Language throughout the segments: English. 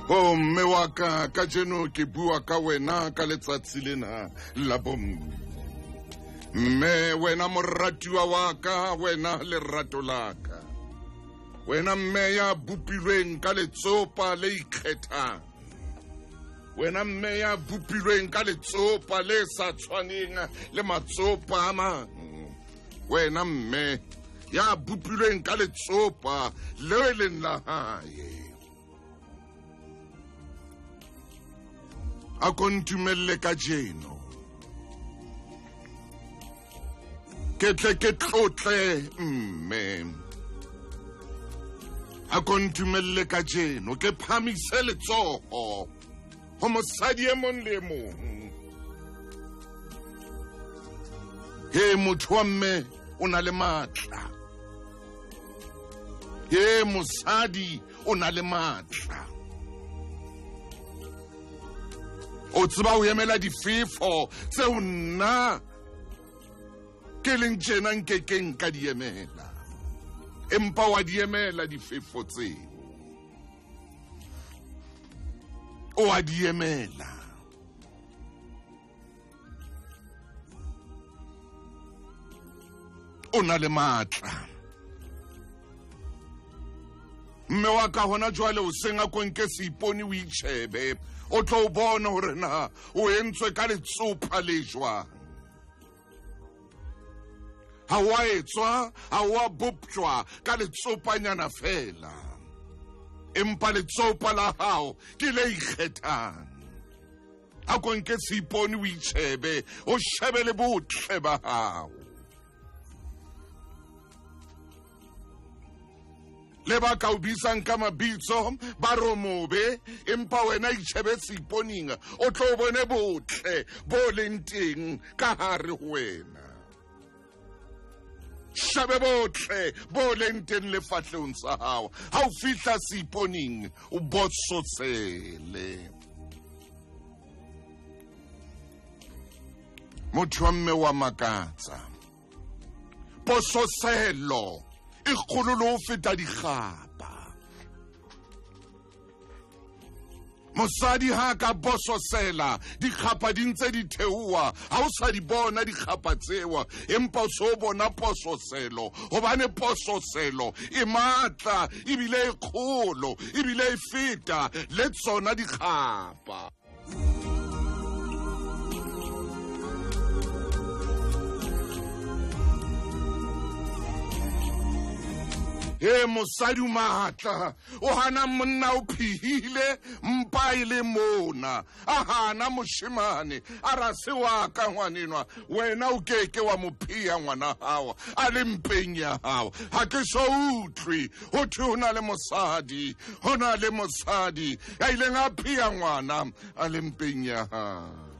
O mme wa ka jeno ke bua ka wena ka letsatsi lena la bomme. Mme wena moratiwa wa ka, wena lerato la ka. Wena mme ya bopilweng ka letsopa le ikgethang. Wena mme ya bopilweng ka letsopa le sa tshwaneng le matsopa a mang. Wena mme ya bopilweng ka letsopa le leng la hae. A kontumelle ka jeno. Ke tle ke tlotle mme. A kontumelle ka jeno ke phamise letsoho ho mosadi e mong le mong. He motho wa mme o na le matla. He mosadi o na le matla. O tseba o emela difefo tseo nna ke leng tjena nkekeng ka di emela. Empa wa di emela difefo tseo. O a di emela. O na le matla. Mme wa ka hona jwale o senga konke seipone o itjhebe. O tlo bona hore na o entswe ka letsopa le jwang. Ha wa etswa, ha wa bopjwa ka letsopanyana fela. Empa letsopa la hao ke le ikgethang. Ha konke seipone o itjhebe, o shebe le botle ba hao. Le ba ka o bisang ka mabitso ba romobe, empa wena itjhebe seiponing o tlo bone botle bo leng teng ka hare ho wena. Shebe botle bo leng teng lefahlehong sa hao. Ha o fihla seiponing o botsosele. Motho wa mme wa makatsa. Pososelo e kgolo le ho feta dikgapa. Mosadi ha ka bososela dikgapa di ntse di theoha, ha o sa di bona dikgapa tsewa, empa o so bona pososelo. Hobane pososelo e matla, ebile e kgolo, ebile e feta le tsona dikgapa. He mosadi o matla, o hana monna o phihile, mpa e le mona. A hana moshemane, a ra se wa ka ngwanenwa, wena o keke wa mo phia ngwana hao, a le mpeng ya hao. Ha ke so utlwi, ho thwe ho na le mosadi, ho na le mosadi, ya ileng a phia ngwana, a le mpeng ya hao.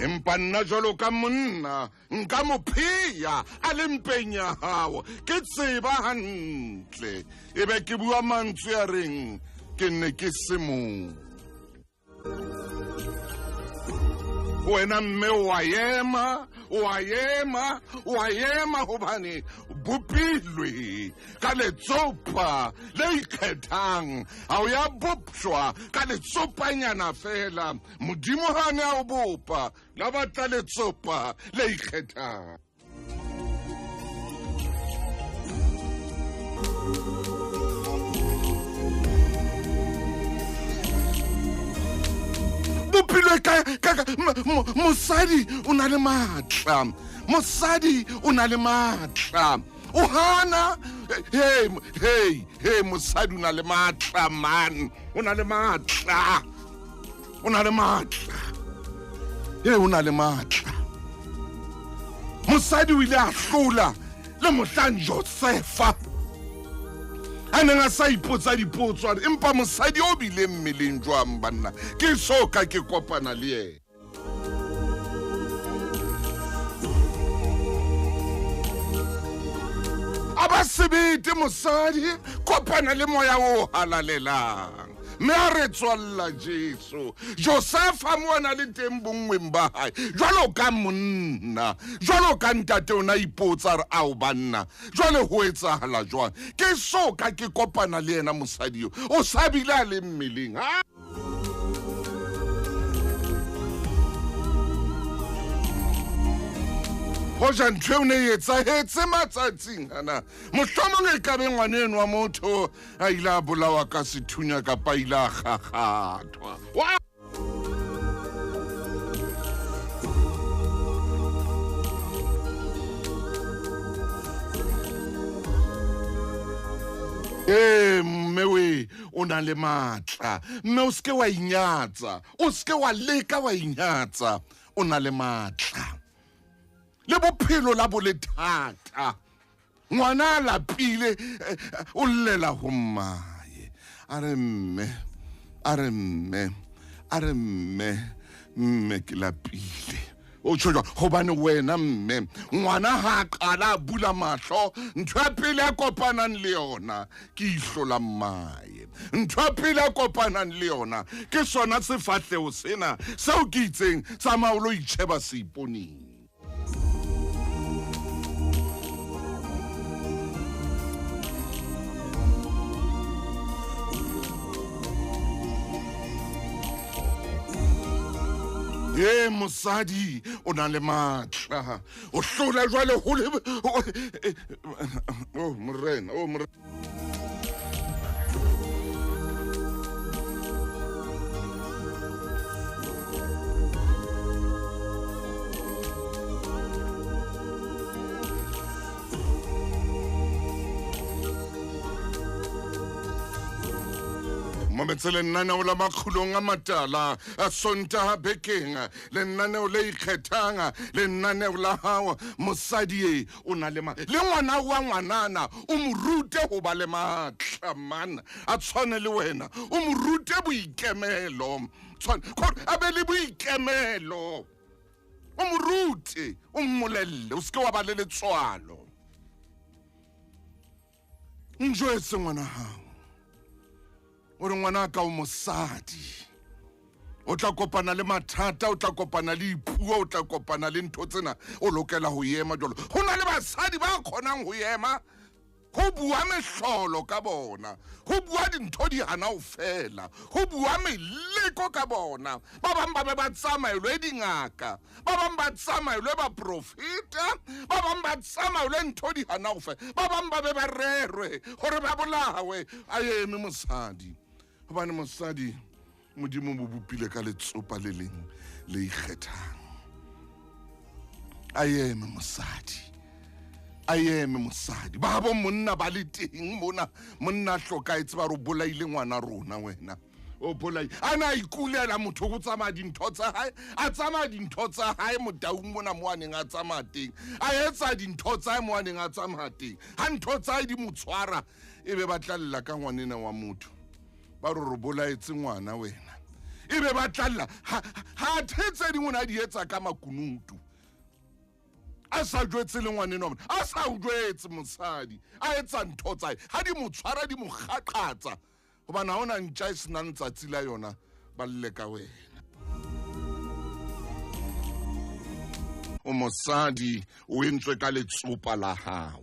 Empa nna jwalo ka monna nka mo phea a le mpeng ya hao. Ke tseba hantle, ebe ke bua mantswe a reng ke ne ke se mo. Wena mme wa ema hobane bopilwe ka letsopa le ikgethang. Ha o ya bopjwa ka letsopanyana fela. Modimo ha ne a o bopa la batla letsopa le ikgethang. Mosadi o na le matla. Mosadi o na le matla. O hana hey mosadi o na le matla man. O na le matla. O na le matla. O na le matla. Mosadi o ile a hlola le mohlang Josefa a neng a sa ipotsa dipotso, empa mosadi o bile mmeleng jwang banna ke soka ke kopana le yena. Aba sebete mosadi kopana le moya o halalelang. mme a re tswalla Jesu. Josefa moana le teng bongweng ba hae jwalo ka monna, jwalo ka ntate ona ipotsa re ao banna jwale ho etsahala jwang. Ke so ka ke kopana le yena mosadi o sabile a le mmeleng ha. Hoja ntho eo ne e etsahetse matsatsing ana, mohlomong e ka be ngwane eno wa motho a ile a bolawa ka sethunya kapa ile a gagathwa. Mme we o na le matla, mme o seke wa inyatsa, o seke wa leka wa inyatsa, o na le matla. Le bophelo la bolethata ngwana a lapile o llela ho mmae a re mme ke lapile o tjho hobane wena mme ngwana ha qala a bula mahlo ntho ya pele a kopanang le yona ke ihlola mmae, ntho ya pele a kopanang le yona ke sona sefahleo sena seo ke itseng sa maolo itjheba seiponeng. Mosadi o na le matla o hlola jwale ho le morena Mometse lenaneo la makgulong a matala a Sontaha bekeng, lenaneo le ikgethang, lenaneo la hao mosadi o na le le ngwana wa ngwanana o mo rute ho ba le matla man a tshwane le wena, o mo rute boikemelo, a be le boikemelo, o mo rute, o mmolelle, o seke wa ba le letswalo. Njwetse ngwana hao o re ngwana ka o mosadi o tla kopana le mathata, o tla kopana le ipuo, o tla kopana le ntho tsena o lokela ho ema jwalo. Ho na le basadi ba kgonang ho ema, ho bua mehlolo ka bona, ho bua dintho di hana ho fela, ho bua meleko ka bona. Ba bang ba be ba tsamaelwe dingaka, ba bang ba tsamaelwe ba profeta, ba bang ba tsamaelwe ntho di hana ho fela, ba bang ba be ba rerwe hore ba bolawe. A eme mosadi hobane mosadi modimo mo bopile ka letsopa le leng le ikgethang. A eme mosadi, a eme mosadi. Ba bo monna ba le teng mona, monna hlokaetse ba ro bolaile ngwana rona wena o bolai ana ikulela motho go tsamaya dintho tsa hae, a tsamaya dintho tsa hae Motaung mona mo aneng a tsamaya teng, a etsa dintho tsa hae mo aneng a tsamaya teng. Ha ntho tsa hae di mo tshwara ebe ba tlalla ka ngwanena wa motho ba ro bolaetse ngwana wena, ebe ba tlalla ha thetse dingwe na di etsa ka makunutu. A sa jwetse le ngwanena wa a sa jwetse mosadi a etsa ntho tsa hae ha di mo tshwara di mo gaqatsa hobane ha ona ntja e sena letsatsi la yona ba lle ka wena. O mosadi o entswe ka letsopa la hao,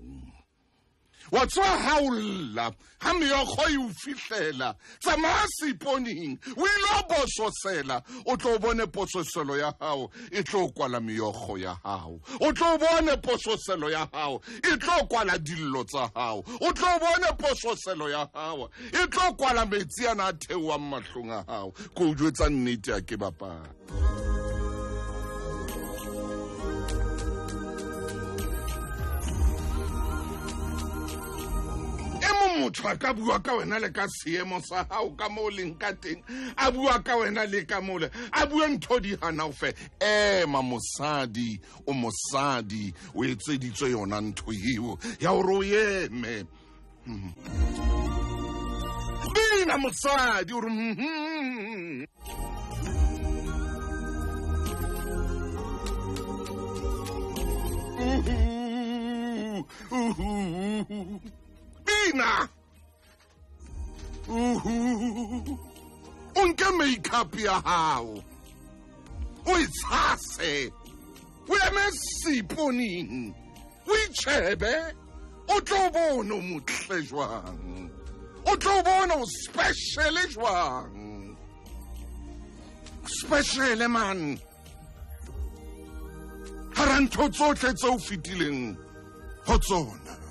wa tswa haolla ha meokgo e o fihlela tsamaya seiponeng o ile bososela, o tlo bone pososelo ya hao e tlo kwala meokgo ya hao, o tlo bone pososelo ya hao e tlo kwala dillo tsa hao, o tlo bone pososelo ya hao e tlo kwala metsi ana a theoang mahlong a hao. Ko o jwetsa nnete a ke bapala. Motho a ka bua ka wena le ka seemo sa hao ka mo leng ka teng, a bua ka wena le ka mole, a bua ntho di hana o fe. Ema mosadi, o mosadi o etseditswe yona ntho eo ya hore o eme. Bina mosadi o re Bina nke make-up ya hao o itshase o eme seponing o itshebe o tlo bona o motle jwang o tlo bona o special jwang special man ha ra ntho tsotlhe tse o fetileng ho tsona